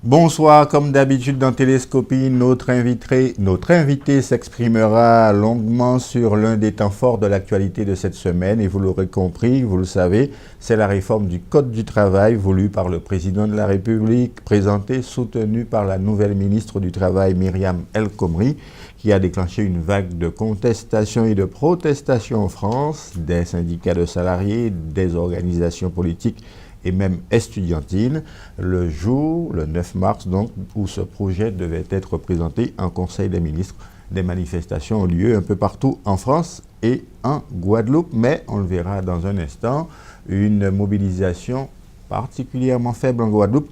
Bonsoir, comme d'habitude dans Télescopie, notre invité s'exprimera longuement sur l'un des temps forts de l'actualité de cette semaine et vous l'aurez compris, vous le savez, c'est la réforme du Code du travail voulue par le président de la République, présentée, soutenue par la nouvelle ministre du Travail Myriam El Khomri, qui a déclenché une vague de contestation et de protestation en France, des syndicats de salariés, des organisations politiques et même estudiantine, le jour, le 9 mars, donc, où ce projet devait être présenté en Conseil des ministres. Des manifestations ont lieu un peu partout en France et en Guadeloupe, mais on le verra dans un instant, une mobilisation particulièrement faible en Guadeloupe.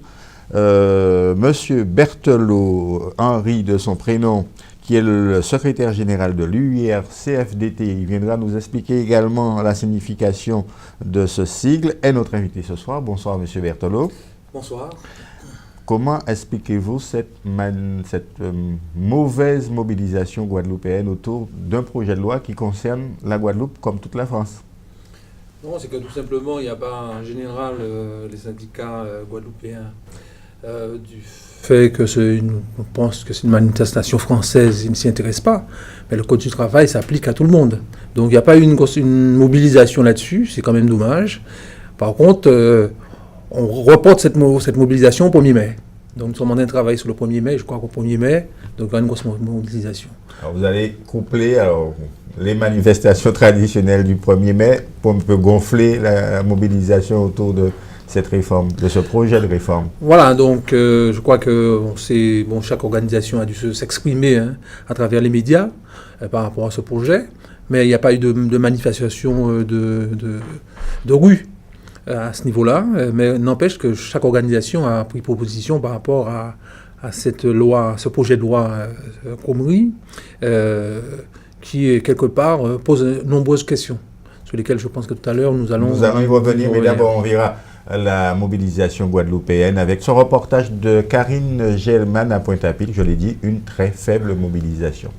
Monsieur Berthelot, Henri de son prénom, qui est le secrétaire général de l'UIR-CFDT. Il viendra nous expliquer également la signification de ce sigle, est notre invité ce soir. Bonsoir, monsieur Berthelot. Bonsoir. Comment expliquez-vous cette mauvaise mobilisation guadeloupéenne autour d'un projet de loi qui concerne la Guadeloupe comme toute la France? Non, c'est que tout simplement, il n'y a pas en général les syndicats guadeloupéens du fait que on pense que c'est une manifestation française, ils ne s'y intéressent pas. Mais le Code du travail s'applique à tout le monde. Donc il n'y a pas eu une mobilisation là-dessus, c'est quand même dommage. Par contre, on reporte cette mobilisation au 1er mai. Donc nous sommes en train de travailler sur le 1er mai, je crois qu'au 1er mai, donc il y a une grosse mobilisation. Alors vous allez coupler les manifestations traditionnelles du 1er mai pour un peu gonfler la mobilisation autour de cette réforme, de ce projet de réforme. Voilà, donc je crois que chaque organisation a dû s'exprimer à travers les médias par rapport à ce projet, mais il n'y a pas eu de manifestation de rue à ce niveau-là, mais n'empêche que chaque organisation a pris position par rapport à cette loi, ce projet de loi Khomri, qui quelque part pose de nombreuses questions, sur lesquelles je pense que tout à l'heure nous allons y revenir, mais d'abord on verra la mobilisation guadeloupéenne avec son reportage de Karine Gelman à Pointe-à-Pitre, je l'ai dit, une très faible mobilisation.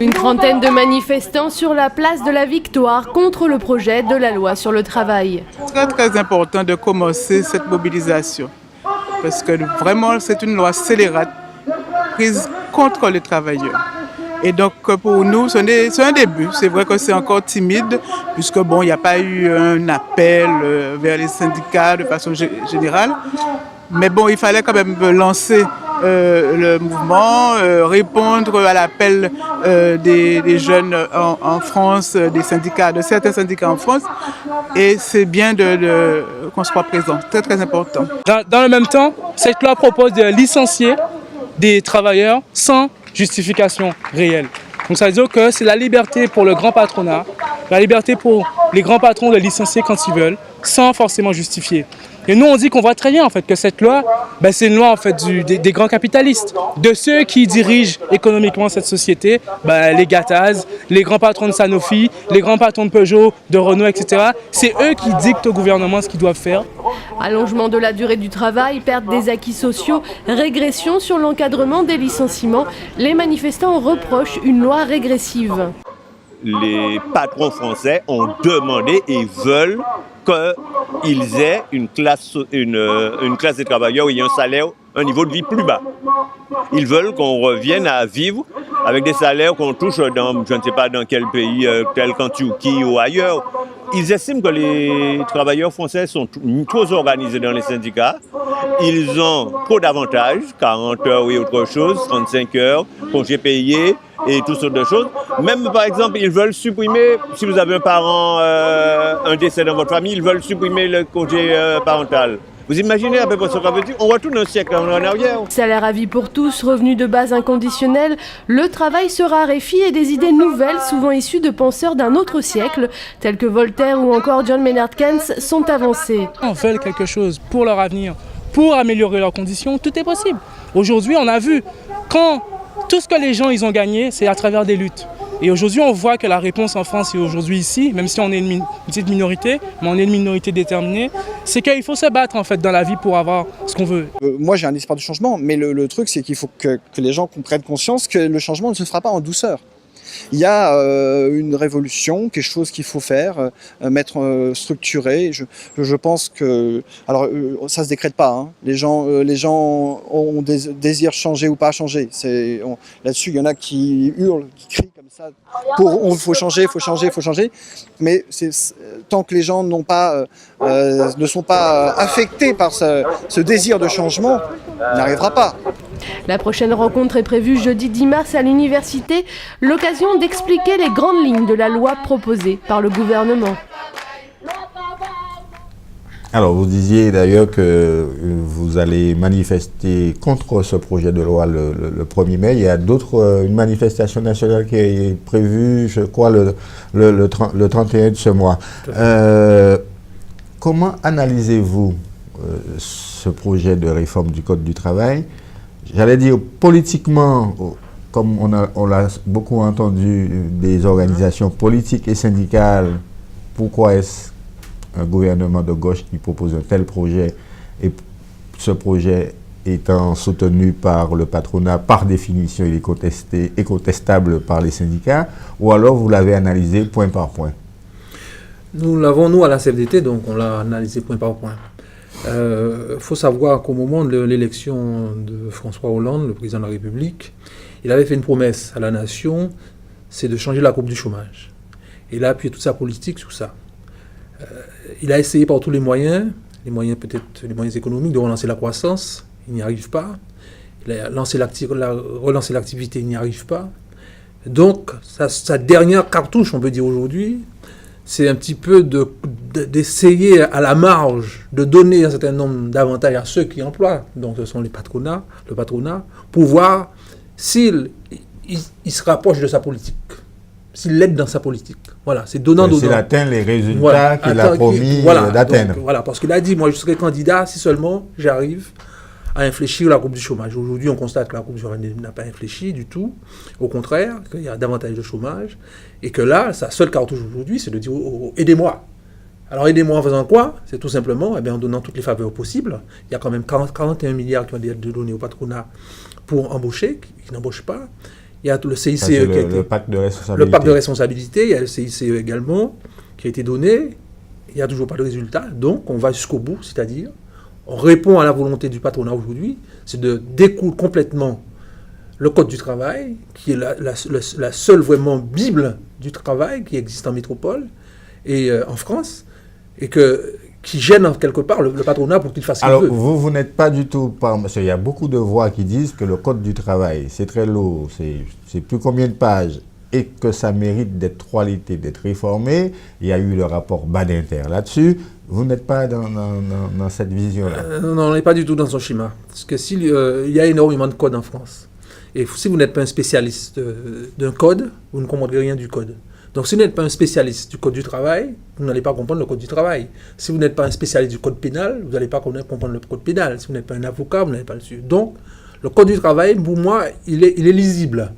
Une trentaine de manifestants sur la place de la Victoire contre le projet de la loi sur le travail. C'est très important de commencer cette mobilisation parce que vraiment c'est une loi scélérate prise contre les travailleurs. Et donc pour nous, c'est un début. C'est vrai que c'est encore timide puisque il n'y a pas eu un appel vers les syndicats de façon générale. Mais il fallait quand même lancer le mouvement, répondre à l'appel des jeunes en France, de certains syndicats en France. Et c'est bien qu'on soit présent, très très important. Dans le même temps, cette loi propose de licencier des travailleurs sans justification réelle. Donc ça veut dire que c'est la liberté pour le grand patronat, la liberté pour les grands patrons de licencier quand ils veulent, sans forcément justifier. Et nous, on dit qu'on voit très bien en fait, que cette loi, c'est une loi en fait, des grands capitalistes, de ceux qui dirigent économiquement cette société, les Gattaz, les grands patrons de Sanofi, les grands patrons de Peugeot, de Renault, etc. C'est eux qui dictent au gouvernement ce qu'ils doivent faire. Allongement de la durée du travail, perte des acquis sociaux, régression sur l'encadrement des licenciements, les manifestants reprochent une loi régressive. Les patrons français ont demandé et veulent qu'ils aient une classe de travailleurs ayant un salaire, un niveau de vie plus bas. Ils veulent qu'on revienne à vivre avec des salaires qu'on touche dans, je ne sais pas dans quel pays, tel qu'en Turquie ou ailleurs. Ils estiment que les travailleurs français sont trop organisés dans les syndicats. Ils ont trop d'avantages, 40 heures et autre chose, 35 heures, congés payés et toutes sortes de choses. Même par exemple, ils veulent supprimer, si vous avez un parent, un décès dans votre famille, ils veulent supprimer le congé parental. Vous imaginez à peu près ce qu'on veut dire? On retourne un siècle en arrière. Salaire à vie pour tous, revenus de base inconditionnels, le travail se raréfie et des idées nouvelles, souvent issues de penseurs d'un autre siècle, tels que Voltaire ou encore John Maynard Keynes, sont avancées. On veut quelque chose pour leur avenir, pour améliorer leurs conditions, tout est possible. Aujourd'hui, on a vu quand tout ce que les gens ils ont gagné, c'est à travers des luttes. Et aujourd'hui, on voit que la réponse en France et aujourd'hui ici, même si on est une petite minorité, mais on est une minorité déterminée, c'est qu'il faut se battre en fait dans la vie pour avoir ce qu'on veut. Moi, j'ai un espoir de changement, mais le truc, c'est qu'il faut que les gens prennent conscience que le changement ne se fera pas en douceur. Il y a une révolution, quelque chose qu'il faut faire, structurer. Je pense que... Alors, ça ne se décrète pas. Hein. Les gens ont désirent changer ou pas changer. Là-dessus, il y en a qui hurlent, qui crient comme ça. Faut changer, faut changer, faut changer. Mais tant que les gens ne sont pas affectés par ce désir de changement, il n'arrivera pas. La prochaine rencontre est prévue jeudi 10 mars à l'université, l'occasion d'expliquer les grandes lignes de la loi proposée par le gouvernement. Alors, vous disiez d'ailleurs que vous allez manifester contre ce projet de loi le 1er mai. Il y a une manifestation nationale qui est prévue, je crois, le 31 de ce mois. Comment analysez-vous ce projet de réforme du Code du travail? J'allais dire politiquement, comme on l'a beaucoup entendu des organisations politiques et syndicales, pourquoi est-ce un gouvernement de gauche qui propose un tel projet, et ce projet étant soutenu par le patronat, par définition, il est contestable par les syndicats, ou alors vous l'avez analysé point par point? Nous l'avons, nous, à la CFDT, donc on l'a analysé point par point. Faut savoir qu'au moment de l'élection de François Hollande, le président de la République, il avait fait une promesse à la nation, c'est de changer la courbe du chômage. Et il a appuyé toute sa politique sur ça. Il a essayé par tous les moyens peut-être les moyens économiques, de relancer la croissance. Il n'y arrive pas. Il a relancé l'activité, il n'y arrive pas. Donc, sa dernière cartouche, on peut dire aujourd'hui, c'est un petit peu d'essayer à la marge de donner un certain nombre d'avantages à ceux qui emploient, donc ce sont le patronat, pour voir s'il se rapproche de sa politique, s'il l'aide dans sa politique. Voilà, c'est donnant. S'il atteint les résultats qu'il a promis d'atteindre. Donc, voilà, parce qu'il a dit, moi je serai candidat si seulement j'arrive à infléchir la courbe du chômage. Aujourd'hui, on constate que la courbe du chômage n'a pas infléchi du tout. Au contraire, qu'il y a davantage de chômage. Et que là, sa seule cartouche aujourd'hui, c'est de dire aidez-moi. Alors aidez-moi en faisant quoi? C'est tout simplement en donnant toutes les faveurs possibles. Il y a quand même 41 milliards qui ont été donnés au patronat pour embaucher, qui n'embauchent pas. Il y a le CICE, le pacte de responsabilité. Le pacte de responsabilité, il y a le CICE également, qui a été donné. Il n'y a toujours pas de résultat. Donc on va jusqu'au bout, c'est-à-dire on répond à la volonté du patronat aujourd'hui, c'est de découdre complètement le Code du travail, qui est la seule vraiment Bible du travail qui existe en métropole et en France, et qui gêne quelque part le patronat pour qu'il fasse ce qu'il veut. Alors, vous n'êtes pas du tout... Parce qu'il y a beaucoup de voix qui disent que le Code du travail, c'est très lourd, c'est plus combien de pages, et que ça mérite d'être toiletté, d'être réformé. Il y a eu le rapport Badinter là-dessus. Vous n'êtes pas dans cette vision-là? Non, on n'est pas du tout dans son schéma. Parce que il y a énormément de codes en France. Et si vous n'êtes pas un spécialiste d'un code, vous ne comprendrez rien du code. Donc si vous n'êtes pas un spécialiste du code du travail, vous n'allez pas comprendre le code du travail. Si vous n'êtes pas un spécialiste du code pénal, vous n'allez pas comprendre le code pénal. Si vous n'êtes pas un avocat, vous n'allez pas le suivre. Donc, le code du travail, pour moi, il est lisible.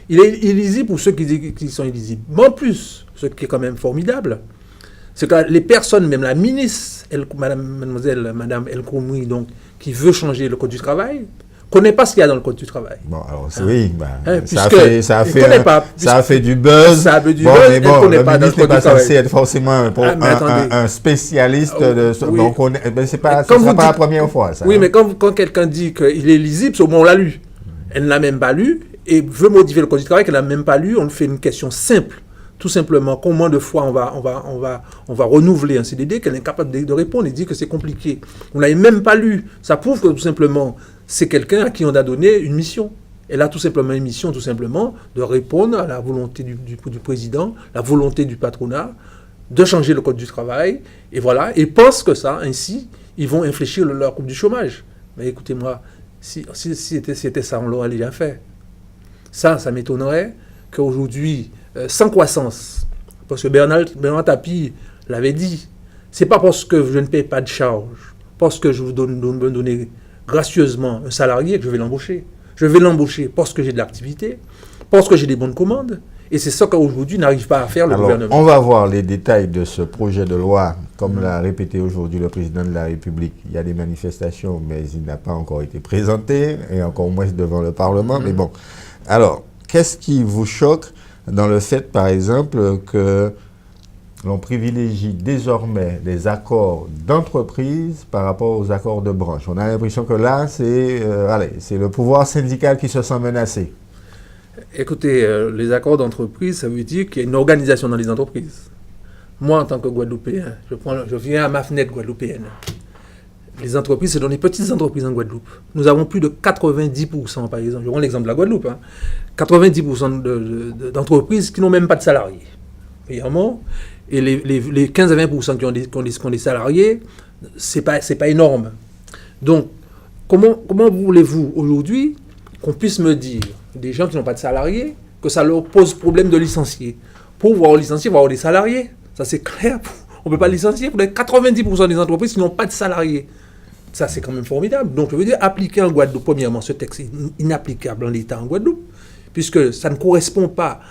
Il est illisible pour ceux qui sont illisibles. Mais en plus, ce qui est quand même formidable, c'est que les personnes, même la ministre, Madame El Khomri, donc, qui veut changer le code du travail, ne connaît pas ce qu'il y a dans le code du travail. Bon, alors oui, ça a fait du buzz. Ça a fait du buzz, mais bon, le ministre n'est pas censé être forcément un spécialiste de ce... Oui. Donc, ce ne sera pas la première fois, ça. Oui, hein. Mais quand quelqu'un dit qu'il est lisible, c'est au moins on l'a lu. Elle ne l'a même pas lu et veut modifier le code du travail qu'elle n'a même pas lu. On fait une question simple. Tout simplement, combien de fois on va renouveler un CDD qu'elle est incapable de répondre et dit que c'est compliqué. On ne l'avait même pas lu. Ça prouve que tout simplement, c'est quelqu'un à qui on a donné une mission. Elle a tout simplement une mission, tout simplement, de répondre à la volonté du président, la volonté du patronat, de changer le code du travail. Et voilà, et pense que ça, ainsi, ils vont infléchir leur courbe du chômage. Mais écoutez-moi, si c'était ça, on l'aurait déjà fait. Ça m'étonnerait qu'aujourd'hui, sans croissance, parce que Bernard Tapie l'avait dit, c'est pas parce que je ne paye pas de charge, parce que je vous donner gracieusement un salarié que je vais l'embaucher. Je vais l'embaucher parce que j'ai de l'activité, parce que j'ai des bonnes commandes, et c'est ça qu'aujourd'hui n'arrive pas à faire le gouvernement. On va voir les détails de ce projet de loi, comme l'a répété aujourd'hui le président de la République. Il y a des manifestations, mais il n'a pas encore été présenté, et encore moins devant le Parlement, mais bon. Alors, qu'est-ce qui vous choque dans le fait, par exemple, que l'on privilégie désormais les accords d'entreprise par rapport aux accords de branche. On a l'impression que là, c'est le pouvoir syndical qui se sent menacé. Écoutez, les accords d'entreprise, ça veut dire qu'il y a une organisation dans les entreprises. Moi, en tant que Guadeloupéen, je viens à ma fenêtre guadeloupéenne. Les entreprises, c'est dans les petites entreprises en Guadeloupe. Nous avons plus de 90%, par exemple, je prends l'exemple de la Guadeloupe, 90% d'entreprises qui n'ont même pas de salariés. Premièrement, et les 15 à 20% qui ont des salariés, c'est pas énorme. Donc, comment voulez-vous aujourd'hui qu'on puisse me dire, des gens qui n'ont pas de salariés, que ça leur pose problème de licencier? Pour pouvoir licencier, il faut avoir des salariés. Ça, c'est clair. On ne peut pas licencier pour les 90% des entreprises qui n'ont pas de salariés. Ça, c'est quand même formidable. Donc, je veux dire, appliquer en Guadeloupe, premièrement, ce texte est inapplicable en l'État en Guadeloupe, puisque ça ne correspond pas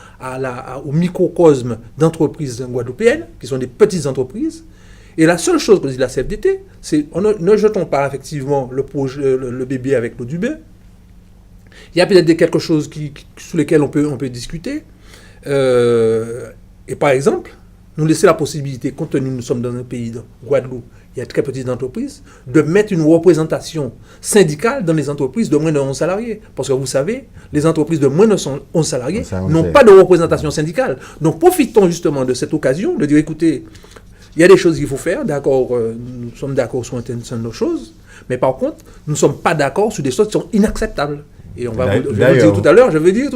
au microcosme d'entreprises guadeloupéennes, qui sont des petites entreprises. Et la seule chose que dit la CFDT, c'est ne jetons pas effectivement le bébé avec l'eau du bain. Il y a peut-être quelque chose sous lesquels on peut discuter. Et par exemple, nous laisser la possibilité, compte tenu que nous sommes dans un pays de Guadeloupe, il y a de très petites entreprises, de mettre une représentation syndicale dans les entreprises de moins de 11 salariés. Parce que vous savez, les entreprises de moins de 11 salariés n'ont pas de représentation syndicale. Donc profitons justement de cette occasion de dire, écoutez, il y a des choses qu'il faut faire, d'accord, nous sommes d'accord sur certaines choses, mais par contre, nous ne sommes pas d'accord sur des choses qui sont inacceptables. Et je vais dire tout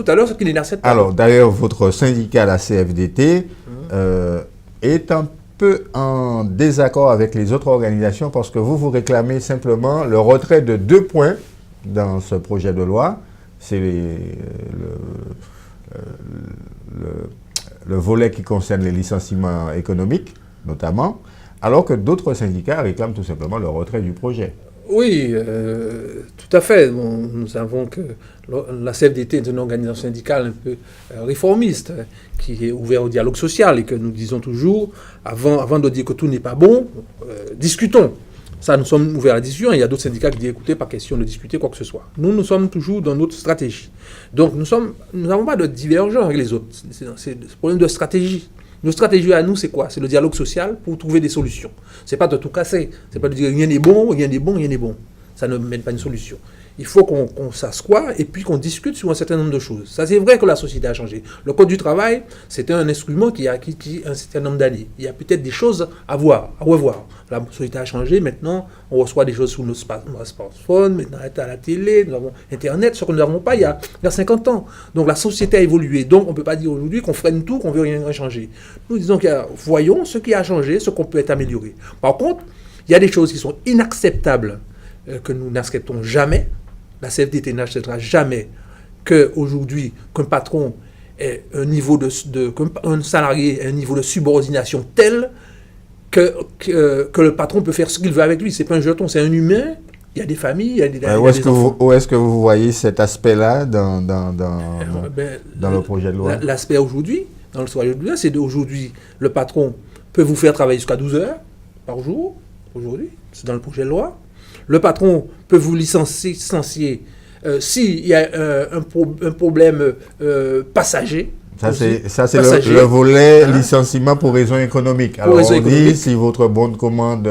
à l'heure ce qui est inacceptable. Alors, d'ailleurs, votre syndicat, la CFDT, est un peu en désaccord avec les autres organisations parce que vous réclamez simplement le retrait de 2 points dans ce projet de loi. C'est le volet qui concerne les licenciements économiques, notamment, alors que d'autres syndicats réclament tout simplement le retrait du projet. Oui, tout à fait. Nous savons que la CFDT est une organisation syndicale un peu réformiste, qui est ouverte au dialogue social et que nous disons toujours, avant de dire que tout n'est pas bon, discutons. Ça, nous sommes ouverts à la discussion. Il y a d'autres syndicats qui disent, écoutez, pas question de discuter quoi que ce soit. Nous sommes toujours dans notre stratégie. Donc, nous n'avons pas de divergence avec les autres. C'est un problème de stratégie. Notre stratégie à nous, c'est quoi? C'est le dialogue social pour trouver des solutions. C'est pas de tout casser. C'est pas de dire rien n'est bon, rien n'est bon, rien n'est bon. Ça ne mène pas une solution. Il faut qu'on s'assoie et puis qu'on discute sur un certain nombre de choses. Ça, c'est vrai que la société a changé. Le Code du travail, c'était un instrument qui a acquis un certain nombre d'années. Il y a peut-être des choses à revoir. La société a changé. Maintenant, on reçoit des choses sur nos smartphones. Maintenant, on est à la télé, nous avons Internet, ce que nous n'avons pas il y a 50 ans. Donc, la société a évolué. Donc, on ne peut pas dire aujourd'hui qu'on freine tout, qu'on ne veut rien changer. Nous disons voyons ce qui a changé, ce qu'on peut être amélioré. Par contre, il y a des choses qui sont inacceptables que nous n'acceptons jamais. La CFDT n'acceptera jamais qu'aujourd'hui, qu'un patron ait qu'un salarié ait un niveau de subordination tel que le patron peut faire ce qu'il veut avec lui. Ce n'est pas un jeton, c'est un humain. Il y a des familles, il y a des enfants. Où est-ce que vous voyez cet aspect-là dans le projet de loi? L'aspect aujourd'hui, dans le projet de loi, c'est d'aujourd'hui, le patron peut vous faire travailler jusqu'à 12 heures par jour, aujourd'hui, c'est dans le projet de loi. Le patron peut vous licencier s'il y a un problème passager. Ça, c'est le volet licenciement pour raison économique. Alors, on dit si votre bon de commande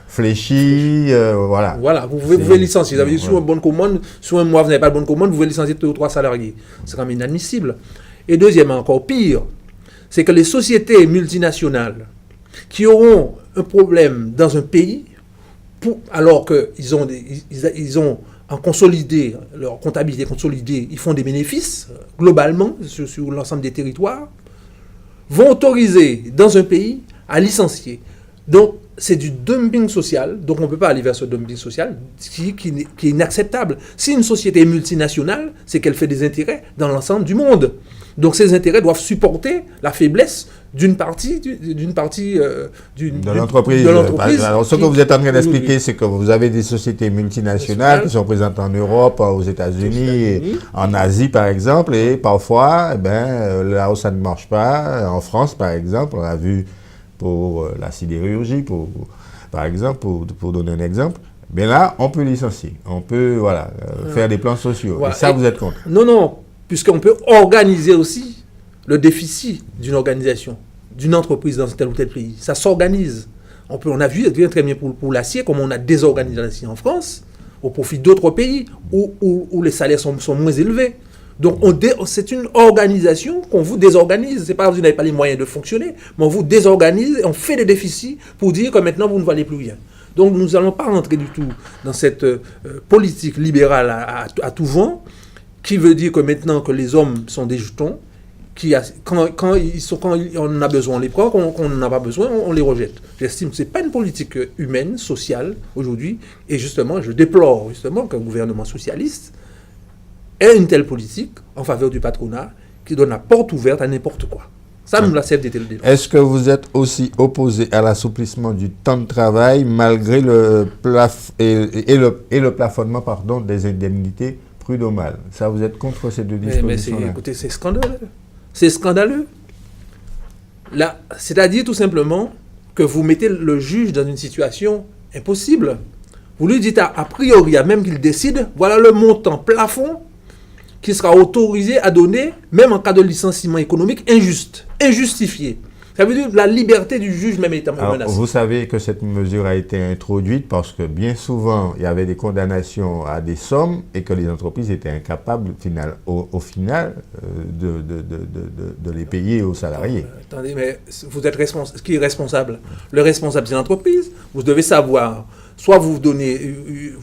fléchit, voilà. Voilà, vous pouvez licencier. Vous avez dit, sur un bon de commande, sur un mois, vous n'avez pas de bon de commande, vous pouvez licencier 2 ou 3 salariés. C'est quand même inadmissible. Et deuxièmement, encore pire, c'est que les sociétés multinationales qui auront un problème dans un pays, alors qu'ils ont en consolidé, leur comptabilité consolidée, ils font des bénéfices globalement sur l'ensemble des territoires, vont autoriser dans un pays à licencier. Donc, c'est du dumping social, donc on ne peut pas aller vers ce dumping social qui est inacceptable. Si une société est multinationale, c'est qu'elle fait des intérêts dans l'ensemble du monde. Donc ces intérêts doivent supporter la faiblesse d'une partie de l'entreprise. Alors ce que vous êtes en train d'expliquer, c'est que vous avez des sociétés multinationales qui sont présentes en Europe, aux États-Unis, en Asie par exemple, et parfois, là où ça ne marche pas, en France par exemple, on a vu pour la sidérurgie, par exemple, pour donner un exemple, mais là, on peut licencier, on peut faire des plans sociaux. Et ça, vous êtes contre? Non, puisqu'on peut organiser aussi le déficit d'une organisation, d'une entreprise dans tel ou tel pays. Ça s'organise. On a vu, ça devient très bien pour l'acier, comme on a désorganisé l'acier en France, au profit d'autres pays où les salaires sont moins élevés. Donc, c'est une organisation qu'on vous désorganise. C'est pas parce que vous n'avez pas les moyens de fonctionner, mais on vous désorganise et on fait des déficits pour dire que maintenant, vous ne valez plus rien. Donc, nous n'allons pas rentrer du tout dans cette politique libérale à tout vent, qui veut dire que maintenant que les hommes sont des jetons, quand on en a besoin, on les prend, quand on n'en a pas besoin, on les rejette. J'estime que ce n'est pas une politique humaine, sociale, aujourd'hui, et justement, je déplore justement qu'un gouvernement socialiste ait une telle politique en faveur du patronat qui donne la porte ouverte à n'importe quoi. Ça, nous, la CFDT le dénonce. Est-ce que vous êtes aussi opposé à l'assouplissement du temps de travail malgré le plafonnement des indemnités prud'homales? Ça, vous êtes contre ces deux dispositions-là? Écoutez, c'est scandaleux. C'est scandaleux. Là, c'est-à-dire tout simplement que vous mettez le juge dans une situation impossible. Vous lui dites a priori, même qu'il décide, voilà le montant plafond qui sera autorisé à donner, même en cas de licenciement économique injustifié. Ça veut dire que la liberté du juge même est menacée. Vous savez que cette mesure a été introduite parce que bien souvent, il y avait des condamnations à des sommes et que les entreprises étaient incapables, au final, de les payer aux salariés. Attendez, mais vous êtes responsable. Qui est responsable? Le responsable, c'est l'entreprise. Vous devez savoir, soit vous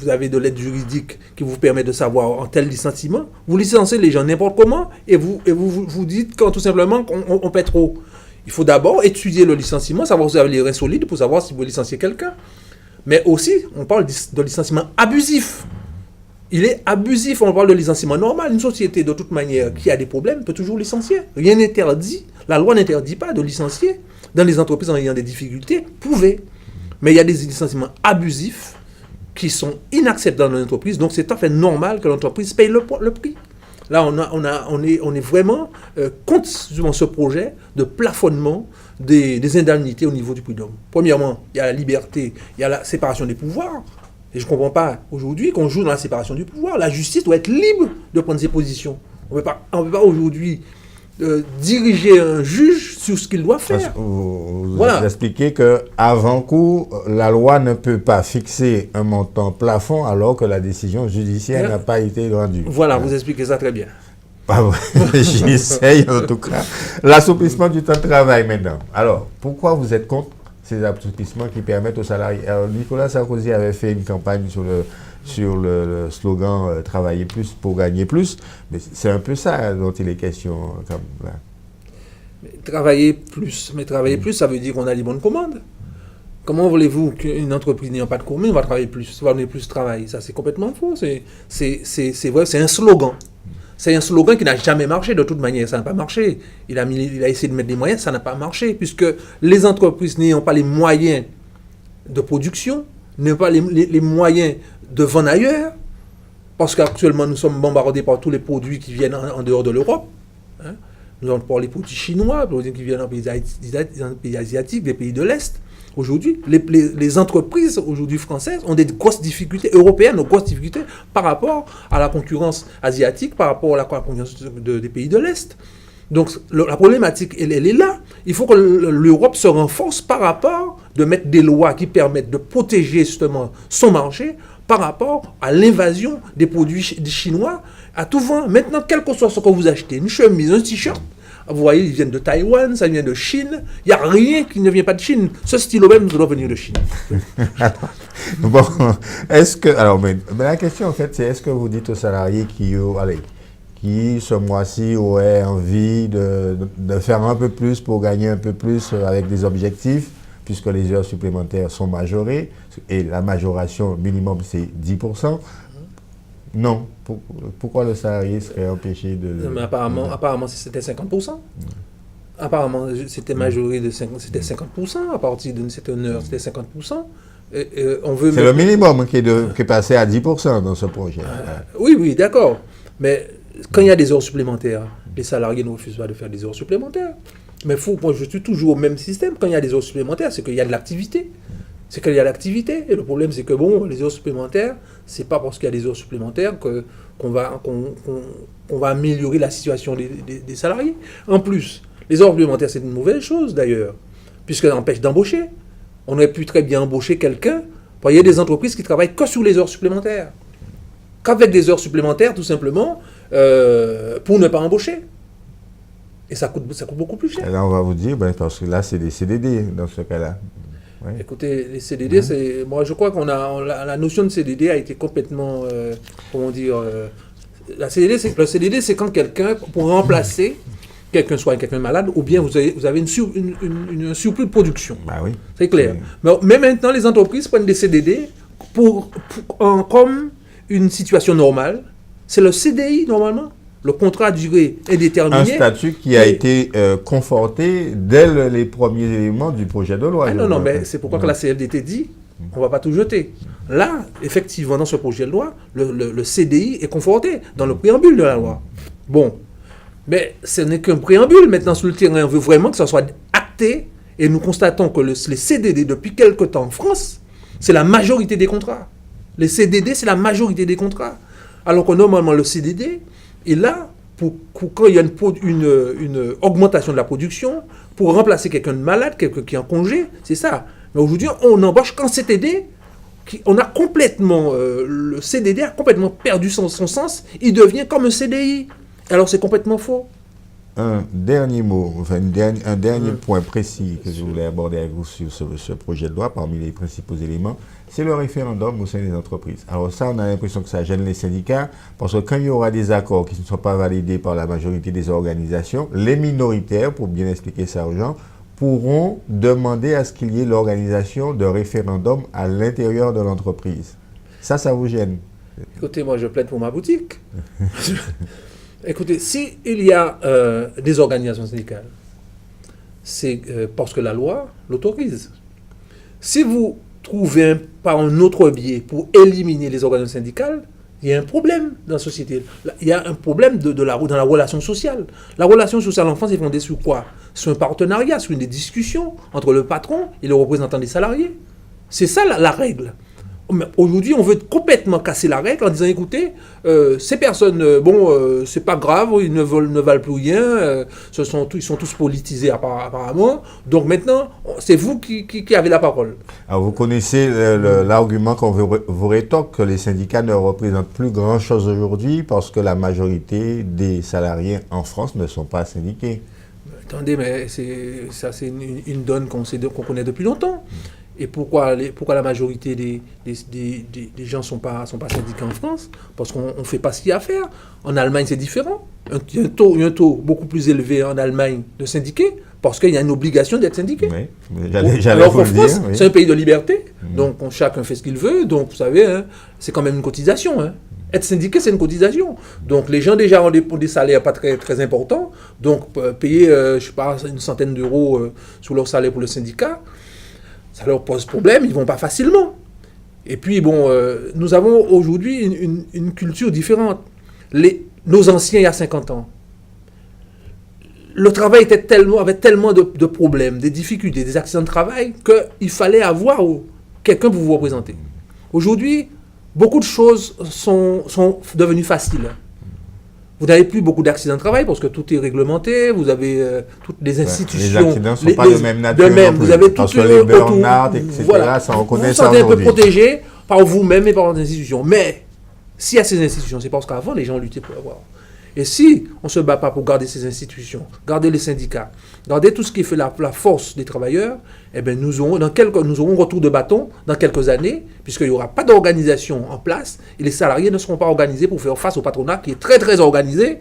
avez de l'aide juridique qui vous permet de savoir en tel licenciement, vous licenciez les gens n'importe comment et vous dites tout simplement qu'on paie trop. Il faut d'abord étudier le licenciement, savoir si vous avez les reins solides pour savoir si vous licenciez quelqu'un. Mais aussi, on parle de licenciement abusif. Il est abusif, on parle de licenciement normal. Une société, de toute manière, qui a des problèmes, peut toujours licencier. Rien n'interdit, la loi n'interdit pas de licencier. Dans les entreprises en ayant des difficultés, pouvez. Mais il y a des licenciements abusifs qui sont inacceptables dans l'entreprise. Donc c'est tout à fait normal que l'entreprise paye le prix. Là, on est vraiment contre ce projet de plafonnement des indemnités au niveau du prud'homme. Premièrement, il y a la liberté, il y a la séparation des pouvoirs. Et je ne comprends pas aujourd'hui qu'on joue dans la séparation du pouvoir. La justice doit être libre de prendre ses positions. On ne peut pas aujourd'hui diriger un juge sur ce qu'il doit faire. Vous expliquez qu'avant coup, la loi ne peut pas fixer un montant plafond alors que la décision judiciaire n'a pas été rendue. Voilà, vous expliquez ça très bien. J'essaye en tout cas. L'assouplissement du temps de travail maintenant. Alors, pourquoi vous êtes contre ces assouplissements qui permettent aux salariés? Alors, Nicolas Sarkozy avait fait une campagne sur le slogan travailler plus pour gagner plus, mais c'est un peu ça dont il est question. Travailler plus, ça veut dire qu'on a les bonnes commandes. Comment voulez-vous qu'une entreprise n'ayant pas de commandes va travailler plus, va donner plus de travail? Ça, c'est complètement faux. C'est vrai, c'est un slogan. C'est un slogan qui n'a jamais marché, de toute manière, ça n'a pas marché. Il a essayé de mettre des moyens, ça n'a pas marché, puisque les entreprises n'ayant pas les moyens de production, n'ayant pas les moyens de vendre ailleurs, parce qu'actuellement nous sommes bombardés par tous les produits qui viennent en dehors de l'Europe. Hein. Nous avons parlé des produits chinois, des produits qui viennent des pays asiatiques, des pays de l'Est. Aujourd'hui, les entreprises aujourd'hui françaises ont des grosses difficultés, européennes ont de grosses difficultés par rapport à la concurrence asiatique, par rapport à la concurrence des pays de l'Est. Donc la problématique, elle est là. Il faut que l'Europe se renforce par rapport de mettre des lois qui permettent de protéger justement son marché par rapport à l'invasion des produits chinois à tout vent. Maintenant, quel que soit ce que vous achetez, une chemise, un t-shirt, vous voyez, ils viennent de Taïwan, ça vient de Chine. Il n'y a rien qui ne vient pas de Chine. Ce stylo même doit venir de Chine. Bon, est-ce que... Alors, mais la question, en fait, c'est est-ce que vous dites aux salariés qui ce mois-ci auraient envie de faire un peu plus pour gagner un peu plus avec des objectifs, puisque les heures supplémentaires sont majorées, et la majoration minimum, c'est 10%. Non. Pourquoi le salarié serait empêché de... Mais apparemment c'était 50%. Apparemment, c'était majoré de 50%. À partir d'une certaine heure, c'était 50%. C'est le minimum qui est passé à 10% dans ce projet. Oui, d'accord. Mais quand il y a des heures supplémentaires, les salariés ne refusent pas de faire des heures supplémentaires. Mais moi, je suis toujours au même système. Quand il y a des heures supplémentaires, c'est qu'il y a de l'activité. Et le problème, c'est que les heures supplémentaires, c'est pas parce qu'il y a des heures supplémentaires qu'on va améliorer la situation des salariés. En plus, les heures supplémentaires, c'est une mauvaise chose d'ailleurs, puisque ça empêche d'embaucher. On aurait pu très bien embaucher quelqu'un. Il y a des entreprises qui travaillent que sur les heures supplémentaires. Qu'avec des heures supplémentaires, tout simplement, pour ne pas embaucher. Et ça coûte beaucoup plus cher. Et là, on va vous dire, parce que là, c'est des CDD dans ce cas-là. Ouais. Écoutez, les CDD, moi je crois la notion de CDD a été complètement, le CDD, c'est quand quelqu'un, pour remplacer quelqu'un, soit quelqu'un malade, ou bien vous avez un surplus de production. Bah oui. C'est clair. Mais maintenant, les entreprises prennent des CDD comme une situation normale. C'est le CDI, normalement. Le contrat à durée indéterminée. Un statut qui a été conforté dès les premiers éléments du projet de loi. Non, mais c'est pourquoi que la CFDT dit on ne va pas tout jeter. Là, effectivement, dans ce projet de loi, le CDI est conforté dans le préambule de la loi. Bon, mais ce n'est qu'un préambule. Maintenant, sur le terrain, on veut vraiment que ça soit acté. Et nous constatons que les CDD, depuis quelque temps en France, c'est la majorité des contrats. Les CDD, c'est la majorité des contrats. Alors que normalement, le CDD est là pour quand il y a une augmentation de la production, pour remplacer quelqu'un de malade, quelqu'un qui est en congé, c'est ça. Mais aujourd'hui, on embauche qu'en CDD, on a complètement, le CDD a complètement perdu son sens, il devient comme un CDI. Alors c'est complètement faux. Un dernier mot, un dernier point précis que je voulais aborder avec vous sur ce projet de loi, parmi les principaux éléments, c'est le référendum au sein des entreprises. Alors ça, on a l'impression que ça gêne les syndicats, parce que quand il y aura des accords qui ne sont pas validés par la majorité des organisations, les minoritaires, pour bien expliquer ça aux gens, pourront demander à ce qu'il y ait l'organisation de référendum à l'intérieur de l'entreprise. Ça vous gêne? Écoutez, moi je plaide pour ma boutique. Écoutez, s'il y a des organisations syndicales, c'est parce que la loi l'autorise. Si vous trouvez par un autre biais pour éliminer les organisations syndicales, il y a un problème dans la société. Il y a un problème dans la relation sociale. La relation sociale en France est fondée sur quoi? Sur un partenariat, sur des discussions entre le patron et le représentant des salariés. C'est ça la règle. Aujourd'hui, on veut complètement casser la règle en disant, écoutez, ces personnes, c'est pas grave, ils ne valent plus rien, ils sont tous politisés apparemment, donc maintenant, c'est vous qui avez la parole. Alors, vous connaissez l'argument qu'on vous rétorque que les syndicats ne représentent plus grand-chose aujourd'hui parce que la majorité des salariés en France ne sont pas syndiqués. Attendez, mais c'est une donne qu'on connaît depuis longtemps. Et pourquoi la majorité des gens ne sont pas syndiqués en France? Parce qu'on ne fait pas ce qu'il y a à faire. En Allemagne, c'est différent. Il y a un taux beaucoup plus élevé en Allemagne de syndiqués parce qu'il y a une obligation d'être syndiqué. Oui, j'allais alors vous qu'en le France, dire. Oui. c'est un pays de liberté. Donc chacun fait ce qu'il veut. Donc vous savez, c'est quand même une cotisation. Être syndiqué, c'est une cotisation. Donc les gens déjà ont des salaires pas très, très importants. Donc payer, je sais pas, une centaine d'euros sur leur salaire pour le syndicat, ça leur pose problème, ils ne vont pas facilement. Et puis, nous avons aujourd'hui une culture différente. Nos anciens, il y a 50 ans, le travail avait tellement de problèmes, des difficultés, des accidents de travail, qu'il fallait avoir quelqu'un pour vous représenter. Aujourd'hui, beaucoup de choses sont devenues faciles. Vous n'avez plus beaucoup d'accidents de travail parce que tout est réglementé. Vous avez toutes les institutions. Les accidents ne sont pas de même nature. Vous avez parce tout que les burn-out, etc., voilà. ça, on connaît vous ça sentez un peu aujourd'hui. protégé par vous-même et par les institutions. Mais s'il y a ces institutions, c'est parce qu'avant, les gens luttaient pour l'avoir. Et si on ne se bat pas pour garder ces institutions, garder les syndicats, garder tout ce qui fait la force des travailleurs, eh bien nous aurons retour de bâton dans quelques années, puisqu'il n'y aura pas d'organisation en place, et les salariés ne seront pas organisés pour faire face au patronat qui est très très organisé,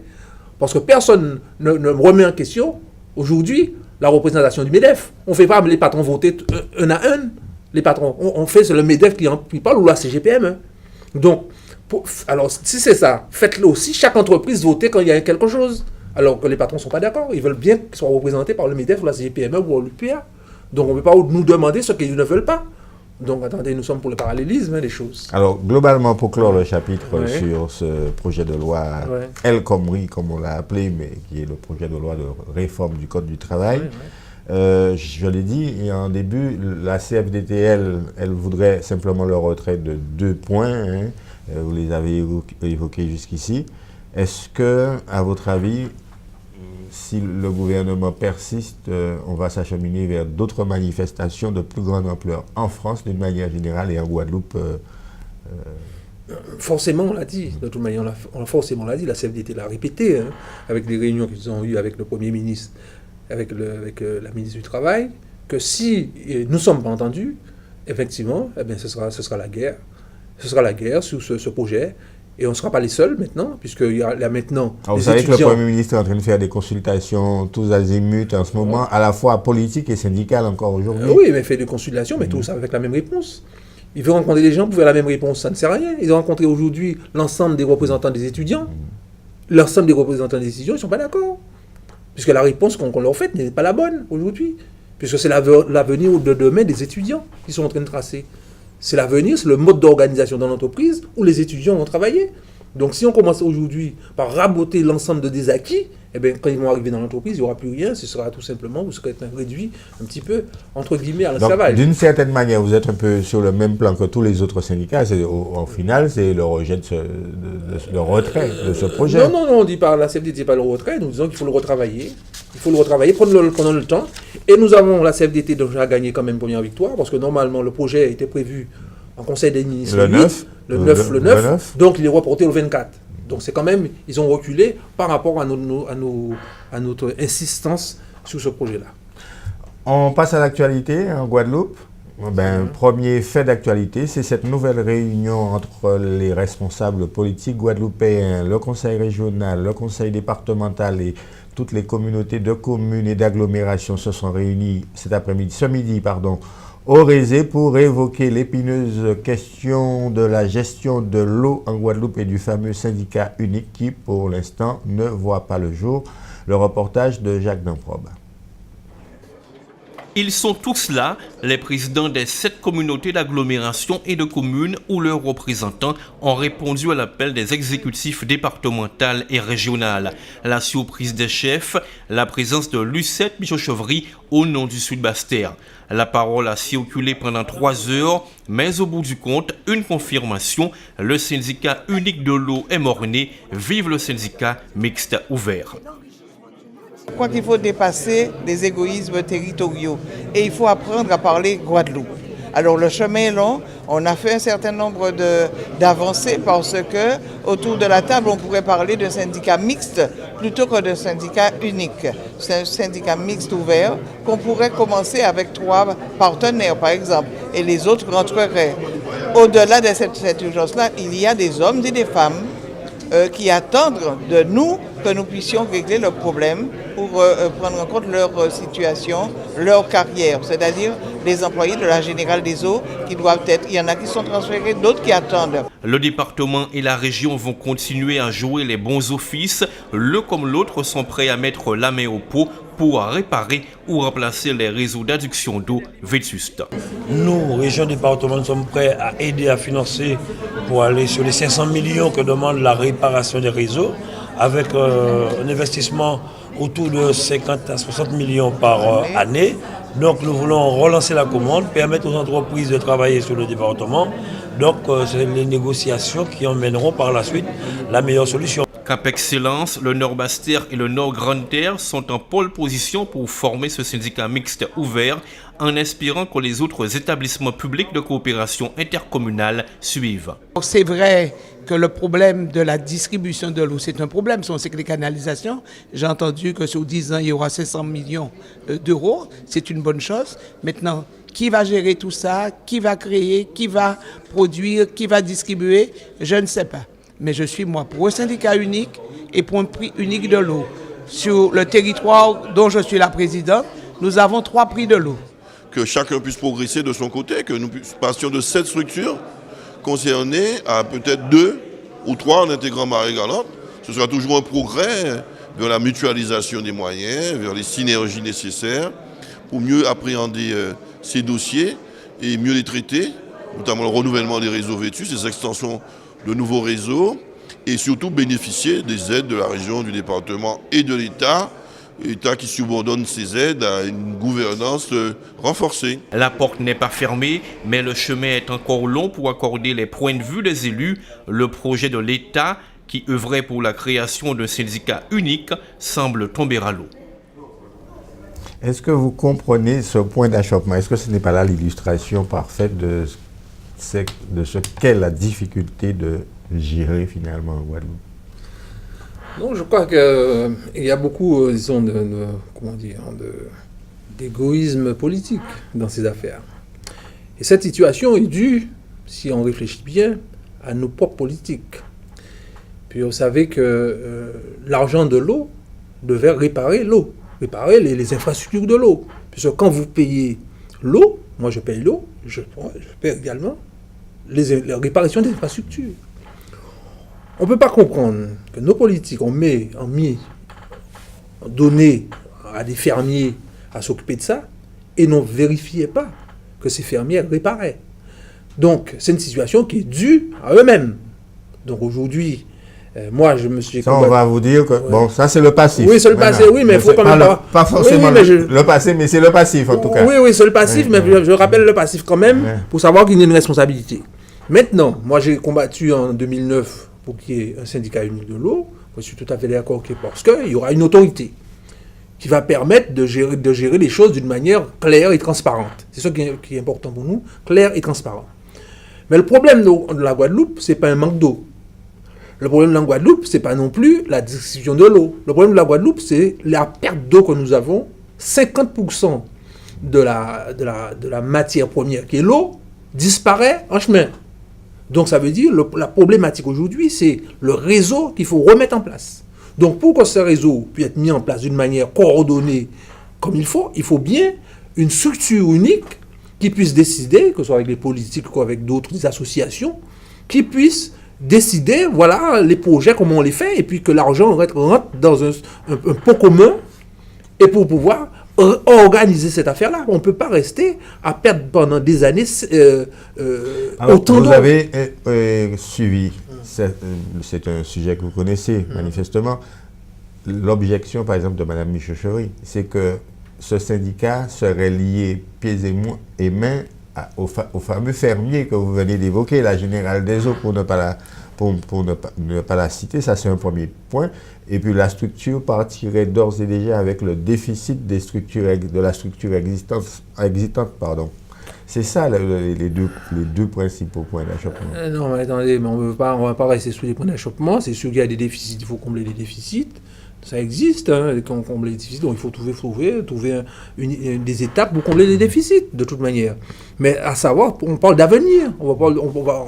parce que personne ne remet en question, aujourd'hui, la représentation du MEDEF. On ne fait pas les patrons voter un à un, les patrons. On fait, c'est le MEDEF qui parle ou la CGPM. Donc, alors, si c'est ça, faites-le aussi, chaque entreprise voter quand il y a quelque chose. Alors que les patrons ne sont pas d'accord. Ils veulent bien qu'ils soient représentés par le MEDEF ou la CGPME ou l'UPA. Donc, on ne peut pas nous demander ce qu'ils ne veulent pas. Donc, attendez, nous sommes pour le parallélisme des choses. Alors, globalement, pour clore le chapitre sur ce projet de loi El Khomri, comme on l'a appelé, mais qui est le projet de loi de réforme du Code du travail, je l'ai dit en début, la CFDT, elle voudrait simplement le retrait de 2 points. vous les avez évoqués jusqu'ici. Est-ce que, à votre avis, si le gouvernement persiste, on va s'acheminer vers d'autres manifestations de plus grande ampleur en France d'une manière générale et en Guadeloupe Forcément, on l'a dit, de toute manière, forcément l'a dit, la CFDT l'a répété, hein, avec les réunions qu'ils ont eues avec le Premier ministre, avec la ministre du Travail, que si nous ne sommes pas entendus, effectivement, eh bien, ce sera la guerre. Ce sera la guerre sur ce projet. Et on ne sera pas les seuls maintenant, puisqu'il y a là maintenant. Alors, vous savez que le Premier ministre est en train de faire des consultations tous azimuts en ce moment, à la fois politiques et syndicales encore aujourd'hui. Oui, mais il fait des consultations, mais tous avec la même réponse. Il veut rencontrer les gens pour faire la même réponse, ça ne sert à rien. Ils ont rencontré aujourd'hui l'ensemble des représentants des étudiants. L'ensemble des représentants des étudiants, ils ne sont pas d'accord. Puisque la réponse qu'on leur fait n'est pas la bonne aujourd'hui. Puisque c'est l'avenir de demain des étudiants qu'ils sont en train de tracer. C'est l'avenir, c'est le mode d'organisation dans l'entreprise où les étudiants vont travailler. Donc si on commence aujourd'hui par raboter l'ensemble des acquis, eh bien, quand ils vont arriver dans l'entreprise, il n'y aura plus rien, ce sera tout simplement, vous serez réduit un petit peu, entre guillemets, à l'esclavage. D'une certaine manière, vous êtes un peu sur le même plan que tous les autres syndicats. Au final, c'est le rejet le retrait de ce projet. Non, on dit par la CFDT, pas le retrait, nous disons qu'il faut le retravailler. Il faut le retravailler, prendre le temps. Et nous avons la CFDT déjà gagné quand même une première victoire, parce que normalement, le projet était prévu en Conseil des ministres le 9, donc il est reporté au 24. Donc c'est quand même, ils ont reculé par rapport à notre insistance sur ce projet-là. On passe à l'actualité en Guadeloupe. Premier fait d'actualité, c'est cette nouvelle réunion entre les responsables politiques guadeloupéens, le conseil régional, le conseil départemental et toutes les communautés de communes et d'agglomérations se sont réunies ce midi, au Rézé pour évoquer l'épineuse question de la gestion de l'eau en Guadeloupe et du fameux syndicat unique qui, pour l'instant, ne voit pas le jour. Le reportage de Jacques Damprobe. Ils sont tous là, les présidents des 7 communautés d'agglomération et de communes où leurs représentants ont répondu à l'appel des exécutifs départementaux et régionaux. La surprise des chefs, la présence de Lucette Michaud-Chevry au nom du Sud-Basse-Terre. La parole a circulé pendant 3 heures, mais au bout du compte, une confirmation, le syndicat unique de l'eau est mort-né, vive le syndicat mixte ouvert. Je crois qu'il faut dépasser les égoïsmes territoriaux et il faut apprendre à parler Guadeloupe. Alors le chemin est long, on a fait un certain nombre d'avancées parce que autour de la table on pourrait parler d'un syndicat mixte plutôt que d'un syndicat unique. C'est un syndicat mixte ouvert qu'on pourrait commencer avec 3 partenaires par exemple et les autres rentreraient. Au-delà de cette urgence-là, il y a des hommes et des femmes qui attendent de nous que nous puissions régler leurs problèmes pour prendre en compte leur situation, leur carrière, c'est-à-dire les employés de la Générale des Eaux qui doivent être, il y en a qui sont transférés, d'autres qui attendent. Le département et la région vont continuer à jouer les bons offices, l'un comme l'autre sont prêts à mettre la main au pot pour réparer ou remplacer les réseaux d'adduction d'eau vétustes. Nous, région département, nous sommes prêts à aider à financer pour aller sur les 500 millions que demande la réparation des réseaux, avec un investissement autour de 50 à 60 millions par année. Donc nous voulons relancer la commande, permettre aux entreprises de travailler sur le département. Donc c'est les négociations qui emmèneront par la suite la meilleure solution. Cap Excellence, le Nord Basse-Terre et le Nord Grande-Terre sont en pole position pour former ce syndicat mixte ouvert en espérant que les autres établissements publics de coopération intercommunale suivent. C'est vrai que le problème de la distribution de l'eau, c'est un problème. Si on sait que les canalisations, j'ai entendu que sur 10 ans, il y aura 500 millions d'euros. C'est une bonne chose. Maintenant, qui va gérer tout ça? Qui va créer? Qui va produire? Qui va distribuer? Je ne sais pas. Mais je suis, moi, pour un syndicat unique et pour un prix unique de l'eau. Sur le territoire dont je suis la présidente, nous avons 3 prix de l'eau. Que chacun puisse progresser de son côté, que nous passions de 7 structures concernées à peut-être 2 ou 3 en intégrant Marie-Galante. Ce sera toujours un progrès vers la mutualisation des moyens, vers les synergies nécessaires pour mieux appréhender ces dossiers et mieux les traiter, notamment le renouvellement des réseaux vétus, les extensions de nouveaux réseaux et surtout bénéficier des aides de la région, du département et de l'État État qui subordonne ses aides à une gouvernance renforcée. La porte n'est pas fermée, mais le chemin est encore long pour accorder les points de vue des élus. Le projet de l'État, qui œuvrait pour la création d'un syndicat unique, semble tomber à l'eau. Est-ce que vous comprenez ce point d'achoppement? Est-ce que ce n'est pas là l'illustration parfaite de ce qu'est la difficulté de gérer finalement en Guadeloupe? Non, je crois qu'il y a beaucoup, disons, d'égoïsme politique dans ces affaires. Et cette situation est due, si on réfléchit bien, à nos propres politiques. Puis vous savez que l'argent de l'eau devait réparer l'eau, réparer les infrastructures de l'eau. Puisque quand vous payez l'eau, moi je paye l'eau, je paye également les réparations des infrastructures. On ne peut pas comprendre que nos politiques ont donné à des fermiers à s'occuper de ça et n'ont vérifié pas que ces fermiers réparaient. Donc, c'est une situation qui est due à eux-mêmes. Donc aujourd'hui, moi, je me suis... Ça, on va vous dire que... Bon, ça, c'est le passif. Oui, c'est le passif, oui, mais il faut quand même pas... Pas forcément le passif, mais c'est le passif, en tout cas. Oui, c'est le passif, mais je rappelle le passif quand même, pour savoir qu'il y a une responsabilité. Maintenant, moi, j'ai combattu en 2009 pour qu'il y ait un syndicat unique de l'eau. Je suis tout à fait d'accord parce qu'il y aura une autorité qui va permettre de gérer les choses d'une manière claire et transparente. C'est ça qui est important pour nous, clair et transparent. Mais le problème de la Guadeloupe, ce n'est pas un manque d'eau. Le problème de la Guadeloupe, ce n'est pas non plus la distribution de l'eau. Le problème de la Guadeloupe, c'est la perte d'eau que nous avons. 50% de la matière première, qui est l'eau, disparaît en chemin. Donc ça veut dire la problématique aujourd'hui, c'est le réseau qu'il faut remettre en place. Donc pour que ce réseau puisse être mis en place d'une manière coordonnée comme il faut bien une structure unique qui puisse décider, que ce soit avec les politiques ou avec d'autres associations, qui puisse décider, voilà, les projets, comment on les fait, et puis que l'argent rentre dans un pot commun, et pour pouvoir organiser cette affaire-là. On ne peut pas rester à perdre pendant des années autant d'eau. Vous avez suivi, c'est un sujet que vous connaissez manifestement, l'objection par exemple de Mme Michochery, c'est que ce syndicat serait lié pieds et mains au fameux fermier que vous venez d'évoquer, la Générale des Eaux, pour ne pas la citer. Ça, c'est un premier point. Et puis, la structure partirait d'ores et déjà avec le déficit de la structure existante. C'est ça les deux principaux points d'achoppement. Non, mais attendez, mais on ne va pas rester sous les points d'achoppement. C'est sûr qu'il y a des déficits, il faut combler les déficits. Ça existe, quand on comble les déficits, donc il faut trouver des étapes pour combler les déficits, de toute manière. Mais à savoir, on parle d'avenir. On va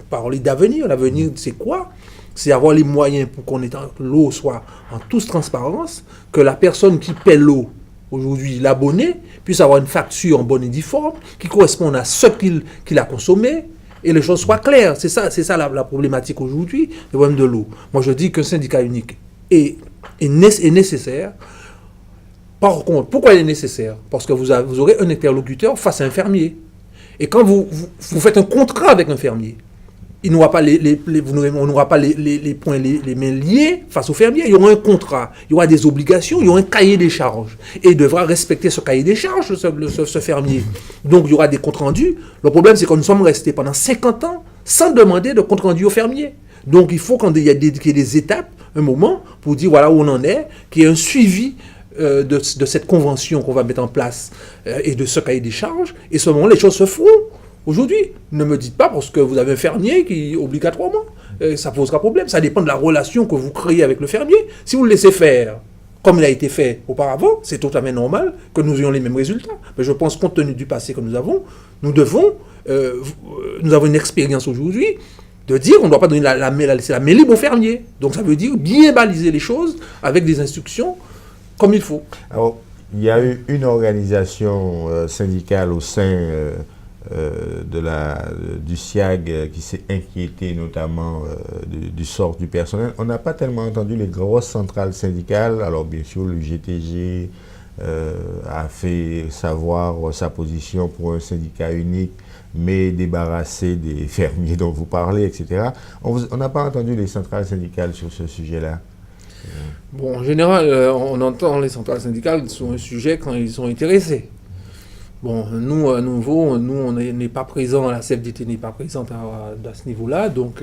parler d'avenir. L'avenir, c'est quoi? C'est avoir les moyens pour que l'eau soit en toute transparence, que la personne qui paie l'eau, aujourd'hui l'abonné, puisse avoir une facture en bonne et due forme, qui corresponde à ce qu'il a consommé, et les choses soient claires. C'est ça la problématique aujourd'hui, le problème de l'eau. Moi, je dis qu'un syndicat unique est nécessaire. Par contre, pourquoi il est nécessaire? Parce que vous aurez un interlocuteur face à un fermier. Et quand vous faites un contrat avec un fermier, on n'aura pas les points, les mains liées face au fermier. Il y aura un contrat, il y aura des obligations, il y aura un cahier des charges. Et il devra respecter ce cahier des charges, ce fermier. Donc il y aura des comptes rendus. Le problème, c'est que nous sommes restés pendant 50 ans sans demander de compte rendu au fermier. Donc il faut qu'il y ait des étapes, un moment, pour dire voilà où on en est, qu'il y ait un suivi de cette convention qu'on va mettre en place et de ce cahier des charges. Et à ce moment, les choses se feront. Aujourd'hui, ne me dites pas parce que vous avez un fermier qui, obligatoirement, ça posera problème. Ça dépend de la relation que vous créez avec le fermier. Si vous le laissez faire comme il a été fait auparavant, c'est totalement normal que nous ayons les mêmes résultats. Mais je pense, compte tenu du passé que nous avons, nous avons une expérience aujourd'hui de dire qu'on ne doit pas donner la main libre au fermier. Donc ça veut dire bien baliser les choses avec des instructions comme il faut. Alors, il y a eu une organisation syndicale au sein du SIAG qui s'est inquiétée notamment du sort du personnel. On n'a pas tellement entendu les grosses centrales syndicales. Alors bien sûr, le GTG a fait savoir sa position pour un syndicat unique, mais débarrassé des fermiers dont vous parlez, etc. On n'a pas entendu les centrales syndicales sur ce sujet-là. Bon, en général, on entend les centrales syndicales sur un sujet quand ils sont intéressés. Bon, nous, à nouveau, on n'est pas présent, la CFDT n'est pas présente à ce niveau-là, donc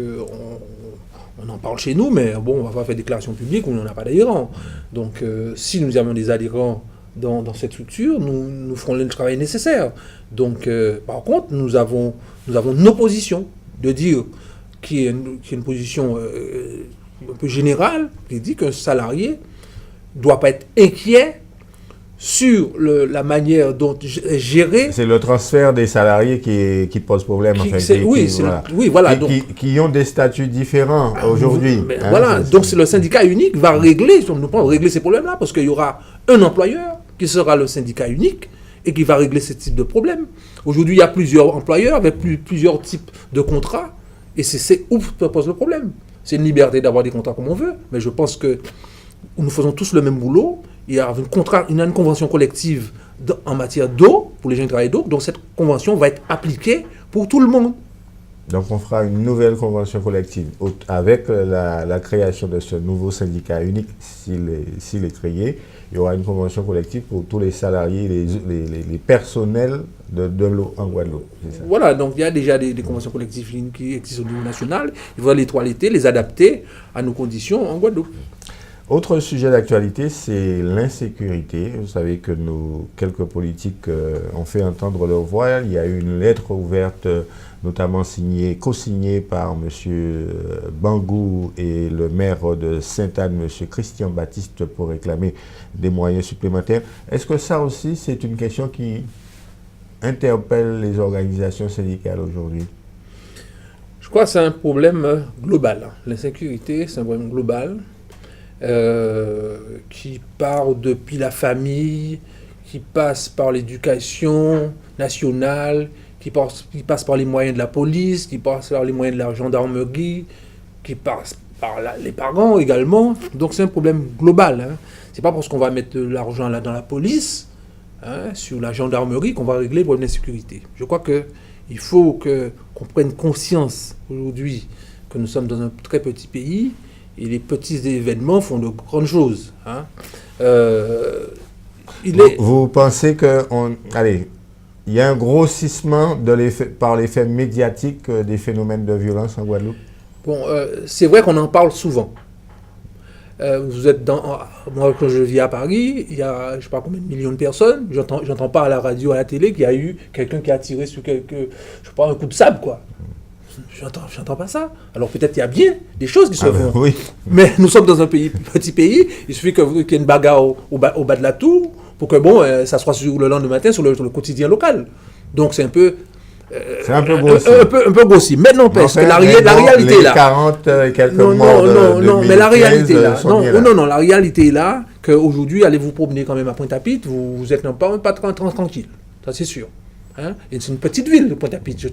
on en parle chez nous, mais bon, on va pas faire déclaration publique où on n'en a pas d'adhérents. Donc, si nous avons des adhérents dans cette structure, nous ferons le travail nécessaire. Donc, par contre, nous avons nos positions, de dire qui est une position un peu générale, qui dit qu'un salarié ne doit pas être inquiet sur la manière dont est géré. C'est le transfert des salariés qui pose problème. Qui ont des statuts différents aujourd'hui. Voilà, donc le syndicat unique va régler ces problèmes-là, parce qu'il y aura un employeur qui sera le syndicat unique et qui va régler ce type de problème. Aujourd'hui, il y a plusieurs employeurs avec plusieurs types de contrats, et c'est où pose le problème. C'est une liberté d'avoir des contrats comme on veut, mais je pense que nous faisons tous le même boulot. Il y a une convention collective en matière d'eau, pour les gens qui travaillent d'eau, donc cette convention va être appliquée pour tout le monde. Donc on fera une nouvelle convention collective avec la création de ce nouveau syndicat unique, s'il est créé. Il y aura une convention collective pour tous les salariés, les personnels de l'eau en Guadeloupe. Voilà, donc il y a déjà des conventions collectives qui existent au niveau national. Il faudra les toiletter, les adapter à nos conditions en Guadeloupe. Autre sujet d'actualité, c'est l'insécurité. Vous savez que quelques politiques ont fait entendre leur voix. Il y a eu une lettre ouverte, notamment co-signée par M. Bangou et le maire de Sainte-Anne, M. Christian Baptiste, pour réclamer des moyens supplémentaires. Est-ce que ça aussi, c'est une question qui interpelle les organisations syndicales aujourd'hui? Je crois que c'est un problème global. L'insécurité, c'est un problème global. Qui part depuis la famille, qui passe par l'éducation nationale, qui passe par les moyens de la police, qui passe par les moyens de la gendarmerie, qui passe par les parents également. Donc c'est un problème global. C'est pas parce qu'on va mettre de l'argent là dans la police, sur la gendarmerie, qu'on va régler le problème d'insécurité. Je crois qu'il faut qu'on prenne conscience aujourd'hui que nous sommes dans un très petit pays. Et les petits événements font de grandes choses. Vous pensez il y a un grossissement par l'effet médiatique des phénomènes de violence en Guadeloupe? Bon, c'est vrai qu'on en parle souvent. Vous êtes moi, quand je vis à Paris, il y a je ne sais pas combien de millions de personnes. J'entends pas à la radio, à la télé qu'il y a eu quelqu'un qui a tiré sur un coup de sable, quoi. J'entends pas ça. Alors peut-être qu'il y a bien des choses qui se font. Oui. Mais nous sommes dans un petit pays. Il suffit qu'il y ait une bagarre au bas de la tour pour que ça soit sur le lendemain matin sur le quotidien local. Donc c'est un peu... un peu grossi. Un peu grossi. Mais n'empêche que la réalité est là. 40 et quelques morts mais la réalité est là. Non, la réalité est là qu'aujourd'hui, allez vous promener quand même à Pointe-à-Pitre, vous êtes pas tranquille. Ça c'est sûr. Et c'est une petite ville, Pointe-à-Pitre.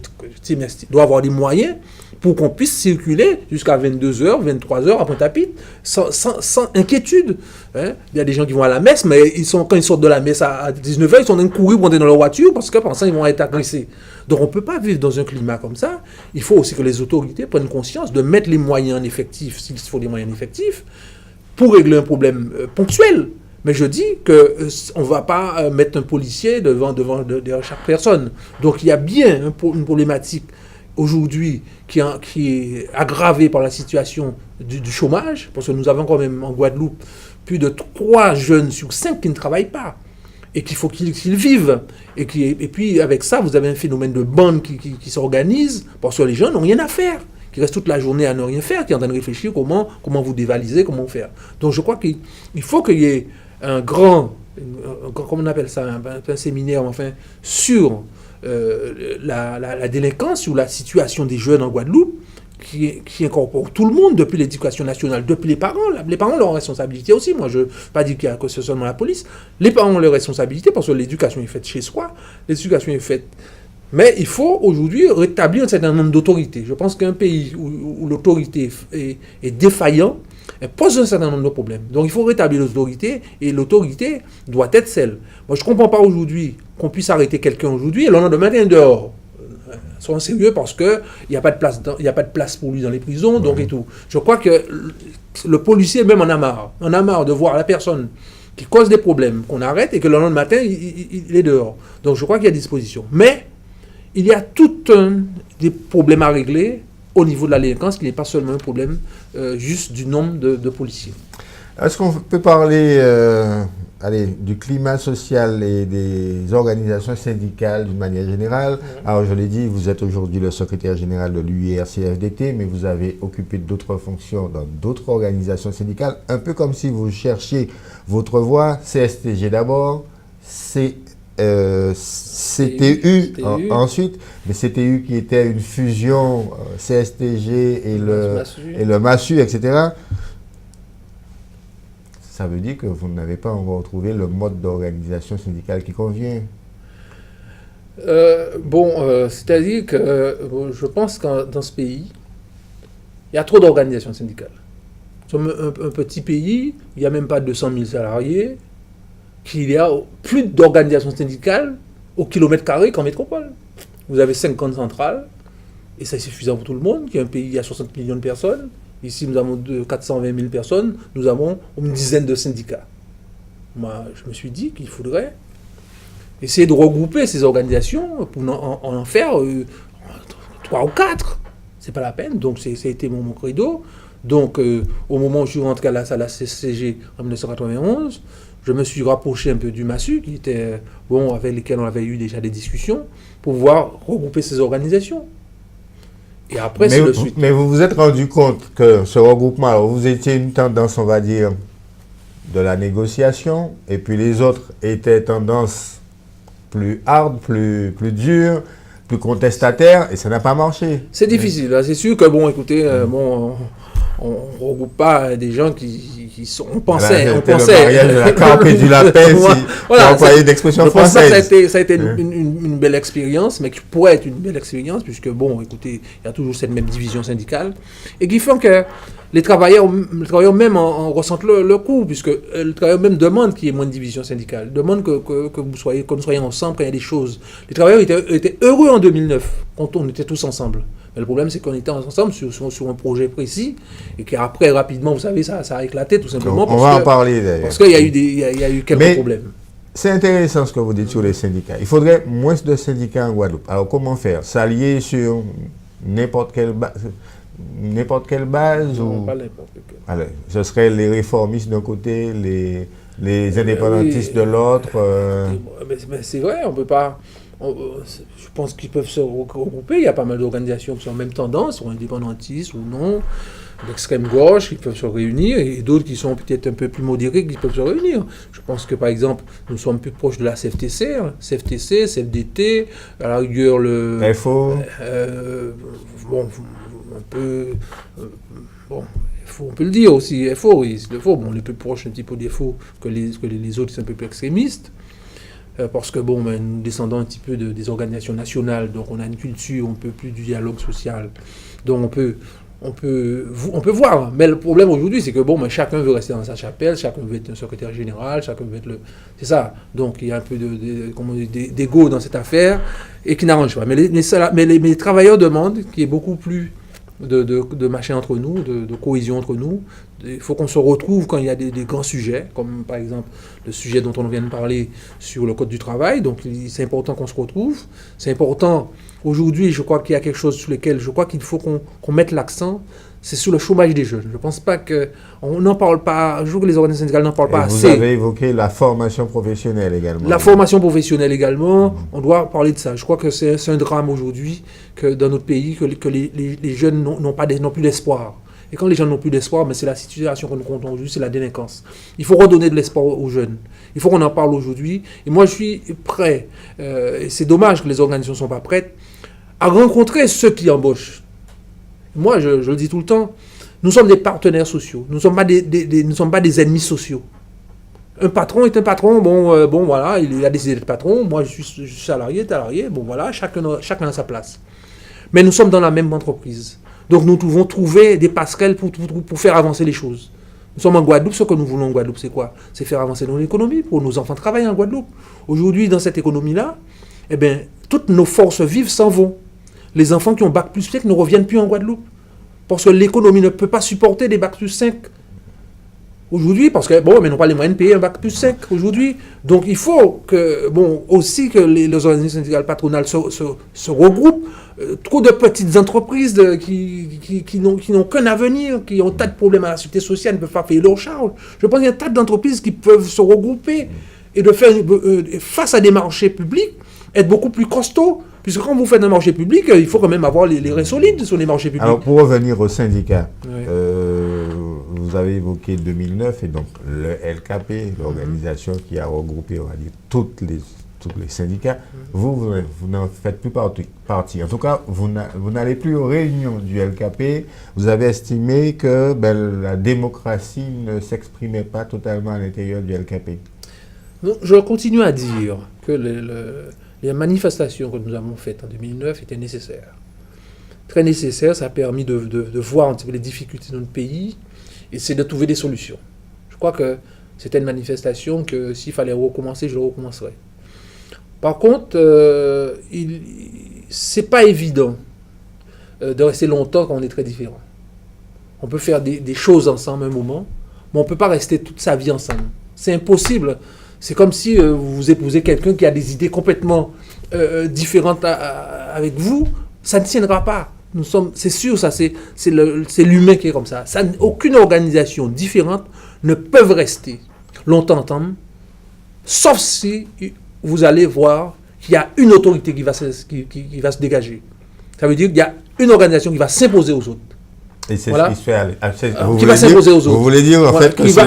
Il doit avoir des moyens pour qu'on puisse circuler jusqu'à 22h, 23h à Pointe-à-Pitre sans inquiétude. Il y a des gens qui vont à la messe, mais quand ils sortent de la messe à 19h, ils sont en train de courir pour entrer dans leur voiture parce que pensant qu'ils vont être agressés. Donc on ne peut pas vivre dans un climat comme ça. Il faut aussi que les autorités prennent conscience de mettre les moyens en effectif, s'il faut des moyens en effectif, pour régler un problème ponctuel. Mais je dis qu'on ne va pas mettre un policier devant chaque personne. Donc il y a bien une problématique aujourd'hui qui est aggravée par la situation du chômage, parce que nous avons quand même en Guadeloupe plus de 3 jeunes sur 5 qui ne travaillent pas, et qu'il faut qu'ils vivent. Et puis avec ça, vous avez un phénomène de bande qui s'organise, parce que les gens n'ont rien à faire, qui restent toute la journée à ne rien faire, qui sont en train de réfléchir comment vous dévaliser, comment faire. Donc je crois qu'il faut qu'il y ait comment on appelle ça, un séminaire sur la délinquance, sur la situation des jeunes en Guadeloupe, qui incorpore tout le monde, depuis l'éducation nationale, depuis les parents. Les parents ont leur responsabilité aussi. Moi, je ne veux pas dire que c'est seulement la police. Les parents ont leur responsabilité parce que l'éducation est faite chez soi. L'éducation est faite. Mais il faut aujourd'hui rétablir un certain nombre d'autorités. Je pense qu'un pays où l'autorité est défaillante, elle pose un certain nombre de problèmes. Donc il faut rétablir l'autorité, et l'autorité doit être celle. Moi je ne comprends pas aujourd'hui qu'on puisse arrêter quelqu'un aujourd'hui et le lendemain matin dehors. sont sérieux parce qu'il n'y a pas de place pour lui dans les prisons, donc et tout. Je crois que le policier même en a marre. On a marre de voir la personne qui cause des problèmes, qu'on arrête et que le lendemain matin, il est dehors. Donc je crois qu'il y a disposition. Mais il y a des problèmes à régler au niveau de la délinquance, qui n'est pas seulement un problème juste du nombre de policiers. Est-ce qu'on peut parler du climat social et des organisations syndicales d'une manière générale? Alors, je l'ai dit, vous êtes aujourd'hui le secrétaire général de l'UIR-CFDT, mais vous avez occupé d'autres fonctions dans d'autres organisations syndicales, un peu comme si vous cherchiez votre voie. CSTG d'abord, CTU ensuite, mais CTU qui était une fusion CSTG et le MASU, etc. Ça veut dire que vous n'avez pas encore trouvé le mode d'organisation syndicale qui convient. C'est-à-dire que je pense que dans ce pays, il y a trop d'organisations syndicales. Nous sommes un petit pays, il n'y a même pas 200 000 salariés, qu'il y a plus d'organisations syndicales au kilomètre carré qu'en métropole. Vous avez 50 centrales, et ça est suffisant pour tout le monde, qui est un pays à 60 millions de personnes. Ici, nous avons 420 000 personnes, nous avons une dizaine de syndicats. Moi, je me suis dit qu'il faudrait essayer de regrouper ces organisations pour en faire 3 ou 4. C'est pas la peine, donc ça a été mon credo. Donc, au moment où je suis rentré à la CSCG en 1991, je me suis rapproché un peu du MASU, qui était, avec lesquels on avait eu déjà des discussions, pour pouvoir regrouper ces organisations. Et après, c'est le suite. Mais vous vous êtes rendu compte que ce regroupement, alors vous étiez une tendance, on va dire, de la négociation, et puis les autres étaient tendance plus hard, plus dure, plus contestataire, et ça n'a pas marché. C'est difficile, là. C'est sûr que, on ne regroupe pas des gens qui sont... On pensait... Le mariage de la carpe et du lapin, pour employer d'expression française. Ça a été une belle expérience, mais qui pourrait être une belle expérience, puisque, il y a toujours cette même division syndicale, et qui fait que les travailleurs même en ressentent le coup, puisque les travailleurs même demandent qu'il y ait moins de division syndicale, demandent que nous soyons ensemble quand il y a des choses. Les travailleurs étaient heureux en 2009, quand on était tous ensemble. Mais le problème, c'est qu'on était ensemble sur un projet précis, et qu'après, rapidement, vous savez, ça a éclaté tout simplement. On va en parler d'ailleurs. Parce qu'il y a eu quelques problèmes. C'est intéressant ce que vous dites sur les syndicats. Il faudrait moins de syndicats en Guadeloupe. Alors comment faire? S'allier sur n'importe quelle base Non, ou... pas n'importe quelle. Alors, ce serait les réformistes d'un côté, les indépendantistes de l'autre. Mais c'est vrai, on ne peut pas... je pense qu'ils peuvent se regrouper. Il y a pas mal d'organisations qui sont en même tendance, sont indépendantistes ou non, d'extrême gauche, qui peuvent se réunir, et d'autres qui sont peut-être un peu plus modérés, qui peuvent se réunir. Je pense que, par exemple, nous sommes plus proches de la CFTC, CFDT, à la rigueur le... FO. On peut le dire aussi, FO, oui, c'est le FO. On est plus proche un petit peu des FO que les autres qui sont un peu plus extrémistes. Parce que nous descendons un petit peu des organisations nationales, donc on a une culture, on peut plus du dialogue social, donc on peut voir. Mais le problème aujourd'hui, c'est que chacun veut rester dans sa chapelle, chacun veut être un secrétaire général, chacun veut être c'est ça. Donc il y a un peu d'égo dans cette affaire et qui n'arrange pas. Mais les travailleurs demandent qu'il y ait beaucoup plus de machin entre nous, de cohésion entre nous. Il faut qu'on se retrouve quand il y a des grands sujets, comme par exemple le sujet dont on vient de parler sur le code du travail. Donc c'est important qu'on se retrouve. C'est important, aujourd'hui, je crois qu'il y a quelque chose sur lequel je crois qu'il faut qu'on mette l'accent, c'est sur le chômage des jeunes. Je ne pense pas qu'on n'en parle pas, je trouve que les organisations syndicales n'en parlent pas assez. Vous avez évoqué la formation professionnelle également. La formation professionnelle également, on doit parler de ça. Je crois que c'est un drame aujourd'hui que dans notre pays, que les jeunes n'ont plus d'espoir. Et quand les gens n'ont plus d'espoir, c'est la situation que nous comptons aujourd'hui, c'est la délinquance. Il faut redonner de l'espoir aux jeunes. Il faut qu'on en parle aujourd'hui. Et moi, je suis prêt, et c'est dommage que les organisations ne sont pas prêtes, à rencontrer ceux qui embauchent. Moi, je le dis tout le temps, nous sommes des partenaires sociaux. Nous ne sommes pas des ennemis sociaux. Un patron est un patron, voilà, il a décidé d'être patron, moi je suis salarié, chacun a sa place. Mais nous sommes dans la même entreprise. Donc nous devons trouver des passerelles pour faire avancer les choses. Nous sommes en Guadeloupe, ce que nous voulons en Guadeloupe, c'est quoi? C'est faire avancer notre économie, pour nos enfants travailler en Guadeloupe. Aujourd'hui, dans cette économie-là, toutes nos forces vives s'en vont. les enfants qui ont bac plus 5 ne reviennent plus en Guadeloupe. Parce que l'économie ne peut pas supporter des bac plus 5 aujourd'hui, parce que, bon, mais n'ont pas les moyens de payer un bac plus 5 aujourd'hui. Donc il faut que, bon, aussi que les organisations syndicales patronales se regroupent. Trop de petites entreprises qui n'ont qu'un avenir, qui ont un tas de problèmes à la sécurité sociale, ne peuvent pas payer leurs charges. Je pense qu'il y a un tas d'entreprises qui peuvent se regrouper et de faire, face à des marchés publics, être beaucoup plus costauds. Puisque quand vous faites un marché public, il faut quand même avoir les reins solides sur les marchés publics. Alors, pour revenir au syndicat, Oui. vous avez évoqué 2009 et donc le LKP, l'organisation qui a regroupé, on va dire, tous les syndicats. Vous n'en faites plus partie. En tout cas, vous n'allez plus aux réunions du LKP. Vous avez estimé que la démocratie ne s'exprimait pas totalement à l'intérieur du LKP. Donc, je continue à dire que les manifestations que nous avons faites en 2009 étaient nécessaires. Très nécessaires, ça a permis de voir un petit peu les difficultés de notre pays et c'est de trouver des solutions. Je crois que c'était une manifestation que s'il fallait recommencer, je le recommencerais. Par contre, c'est pas évident de rester longtemps quand on est très différents. On peut faire des choses ensemble un moment, mais on ne peut pas rester toute sa vie ensemble. C'est impossible. C'est comme si vous épousez quelqu'un qui a des idées complètement différentes avec vous. Ça ne tiendra pas. C'est sûr, ça, c'est l'humain qui est comme ça. Aucune organisation différente ne peut rester longtemps ensemble, sauf si vous allez voir qu'il y a une autorité qui va se dégager. Ça veut dire qu'il y a une organisation qui va s'imposer aux autres. Et c'est voilà. ce qui se fait. Qui va s'imposer aux autres. Vous voulez dire en fait que c'est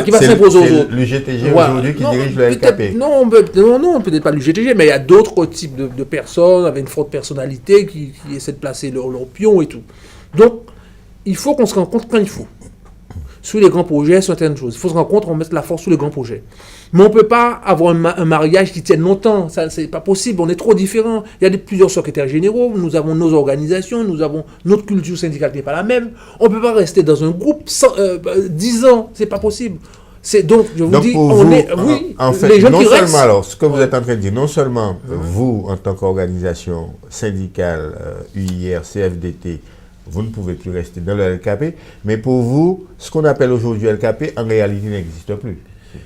l'UGTG aujourd'hui qui dirige le LKP. Non, peut-être pas l'UGTG, mais il y a d'autres types de personnes avec une forte personnalité qui essaient de placer leur pion et tout. Donc, il faut qu'on se rencontre quand il faut. Sur les grands projets, certaines choses. Il faut se rencontrer, on met la force sur les grands projets. Mais on ne peut pas avoir un mariage qui tienne longtemps. Ça, c'est pas possible. On est trop différents. Il y a plusieurs secrétaires généraux. Nous avons nos organisations. Nous avons notre culture syndicale qui n'est pas la même. On ne peut pas rester dans un groupe 10 ans. C'est pas possible. Donc, je vous dis, en fait, les gens non qui seulement, restent. alors, ce que vous êtes en train de dire, non seulement vous, en tant qu'organisation syndicale, UIR, CFDT, vous ne pouvez plus rester dans le LKP, mais pour vous, ce qu'on appelle aujourd'hui LKP, en réalité, n'existe plus.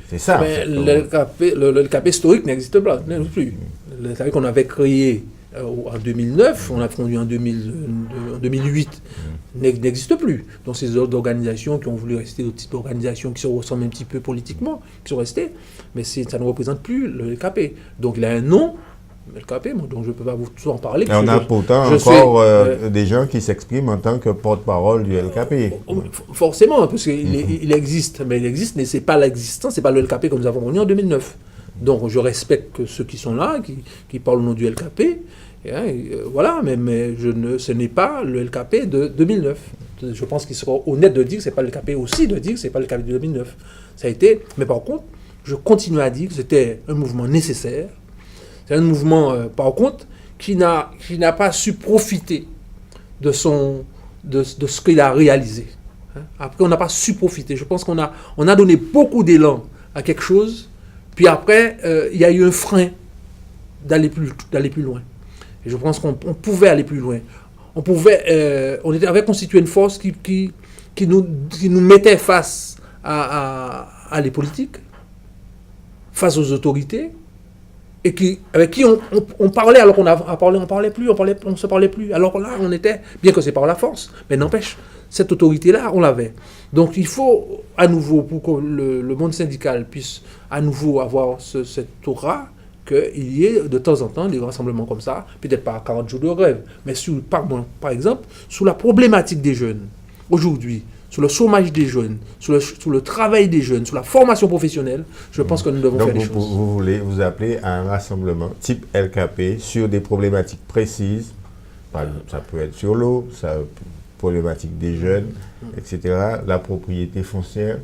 C'est ça. Mais le LKP historique n'existe plus. Le LKP qu'on avait créé en 2009, on a fondé en 2008, n'existe plus. Donc ces autres organisations qui ont voulu rester, d'autres types d'organisations qui se ressemblent un petit peu politiquement, qui sont restées, mais ça ne représente plus le LKP. Donc il a un nom, LKP, donc je ne peux pas vous en parler. Et on a pourtant encore des gens qui s'expriment en tant que porte-parole du LKP. Forcément, parce qu'il existe, mais ce n'est pas l'existence, ce n'est pas le LKP que nous avons réuni en 2009. Donc je respecte ceux qui sont là, qui parlent au nom du LKP, voilà, mais ce n'est pas le LKP de 2009. Je pense qu'il sera honnête de dire que ce n'est pas le LKP aussi, de dire que ce n'est pas le LKP de 2009. Ça a été, mais par contre, je continue à dire que c'était un mouvement nécessaire. C'est un mouvement, par contre, qui n'a pas su profiter de ce qu'il a réalisé. Après, on n'a pas su profiter. Je pense qu'on a donné beaucoup d'élan à quelque chose, puis après, il y a eu un frein d'aller plus loin. Et je pense qu'on pouvait aller plus loin. On avait constitué une force qui nous mettait face à les politiques, face aux autorités, et avec qui on parlait alors qu'on on se parlait plus. Alors là, on était, bien que c'est par la force, mais n'empêche, cette autorité-là, on l'avait. Donc il faut à nouveau, pour que le monde syndical puisse à nouveau avoir cette aura, qu'il y ait de temps en temps des rassemblements comme ça, peut-être pas à 40 jours de grève, mais par exemple, sur la problématique des jeunes, aujourd'hui, sur le chômage des jeunes, sur le travail des jeunes, sur la formation professionnelle, je pense que nous devons faire des choses. Vous voulez vous appeler à un rassemblement type LKP sur des problématiques précises, ça peut être sur l'eau, problématique des jeunes, etc. La propriété foncière.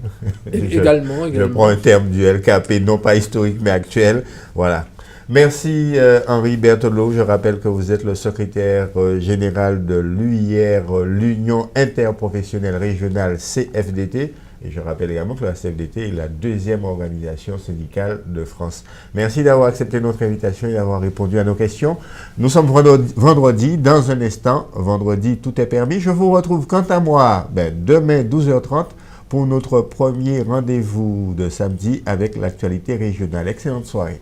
Également. Je prends un terme du LKP, non pas historique, mais actuel. Voilà. Merci Henri Berthelot. Je rappelle que vous êtes le secrétaire général de l'UIR, l'Union interprofessionnelle régionale CFDT. Et je rappelle également que la CFDT est la deuxième organisation syndicale de France. Merci d'avoir accepté notre invitation et d'avoir répondu à nos questions. Nous sommes vendredi, dans un instant. Vendredi, tout est permis. Je vous retrouve quant à moi demain 12h30 pour notre premier rendez-vous de samedi avec l'actualité régionale. Excellente soirée.